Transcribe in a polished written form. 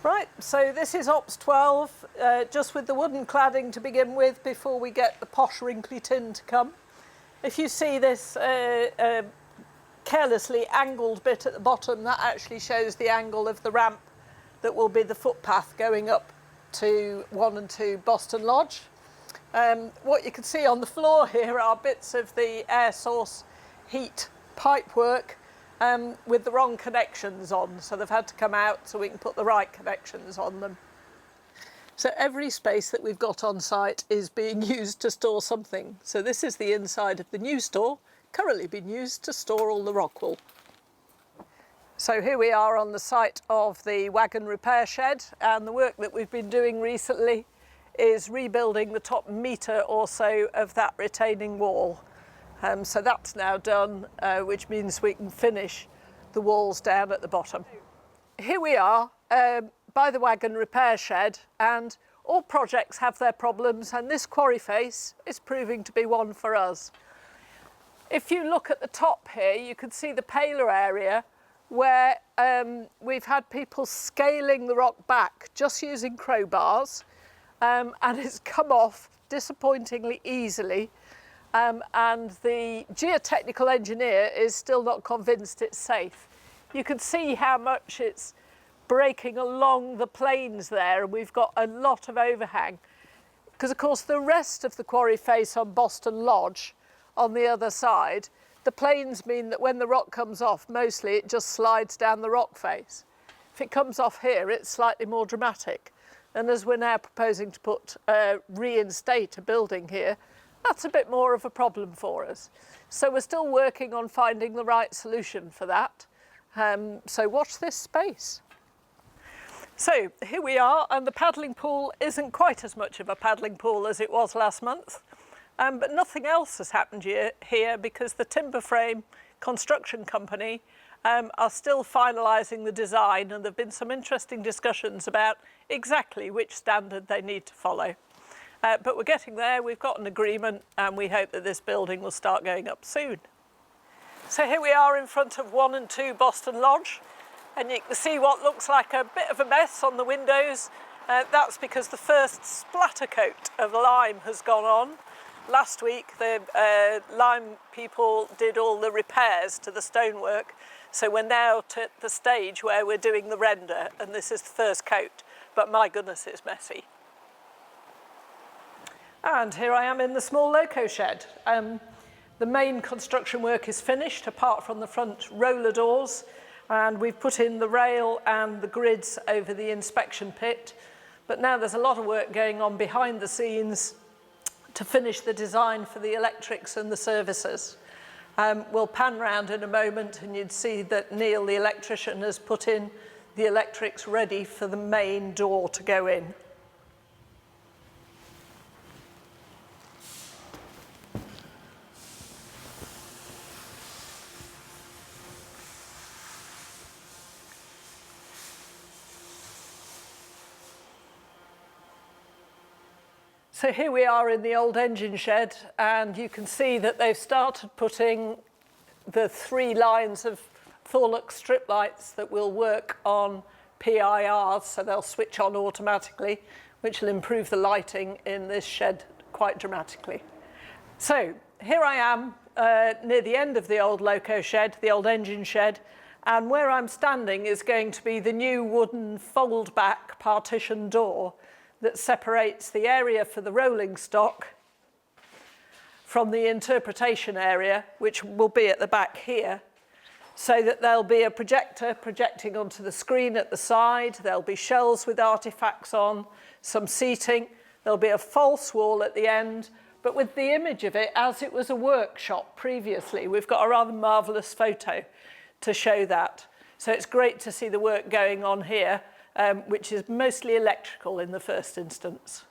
Right, so this is Ops 12, just with the wooden cladding to begin with before we get the posh wrinkly tin to come. If you see this carelessly angled bit at the bottom, that actually shows the angle of the ramp that will be the footpath going up to 1 and 2 Boston Lodge. What you can see on the floor here are bits of the air source heat pipework with the wrong connections on, so they've had to come out so we can put the right connections on them. So every space that we've got on site is being used to store something. So this is the inside of the new store, currently being used to store all the rock wool. So here we are on the site of the wagon repair shed, and the work that we've been doing recently is rebuilding the top metre or so of that retaining wall. So that's now done, which means we can finish the walls down at the bottom. Here we are by the wagon repair shed, and all projects have their problems, and this quarry face is proving to be one for us. If you look at the top here, you can see the paler area where we've had people scaling the rock back just using crowbars, and it's come off disappointingly easily. And the geotechnical engineer is still not convinced it's safe. You can see how much it's breaking along the planes there, and we've got a lot of overhang. Because of course the rest of the quarry face on Boston Lodge on the other side, the planes mean that when the rock comes off, mostly it just slides down the rock face. If it comes off here, it's slightly more dramatic. And as we're now proposing to reinstate a building here, that's a bit more of a problem for us. So we're still working on finding the right solution for that. So watch this space. So here we are, and the paddling pool isn't quite as much of a paddling pool as it was last month. But nothing else has happened here because the timber frame construction company are still finalising the design, and there have been some interesting discussions about exactly which standard they need to follow. But we're getting there, we've got an agreement, and we hope that this building will start going up soon. So here we are in front of 1 and 2 Boston Lodge, and you can see what looks like a bit of a mess on the windows. That's because the first splatter coat of lime has gone on. Last week the lime people did all the repairs to the stonework, so we're now at the stage where we're doing the render, and this is the first coat, but my goodness, it's messy. And here I am in the small loco shed. The main construction work is finished, apart from the front roller doors, and we've put in the rail and the grids over the inspection pit. But now there's a lot of work going on behind the scenes to finish the design for the electrics and the services. We'll pan round in a moment, and you'd see that Neil, the electrician, has put in the electrics ready for the main door to go in. So here we are in the old engine shed, and you can see that they've started putting the 3 lines of Thorlux strip lights that will work on PIRs, so they'll switch on automatically, which will improve the lighting in this shed quite dramatically. So here I am near the end of the old loco shed, the old engine shed, and where I'm standing is going to be the new wooden fold-back partition door that separates the area for the rolling stock from the interpretation area, which will be at the back here, so that there'll be a projector projecting onto the screen at the side, there'll be shelves with artifacts on, some seating, there'll be a false wall at the end, but with the image of it as it was a workshop previously. We've got a rather marvellous photo to show that. So it's great to see the work going on here, which is mostly electrical in the first instance.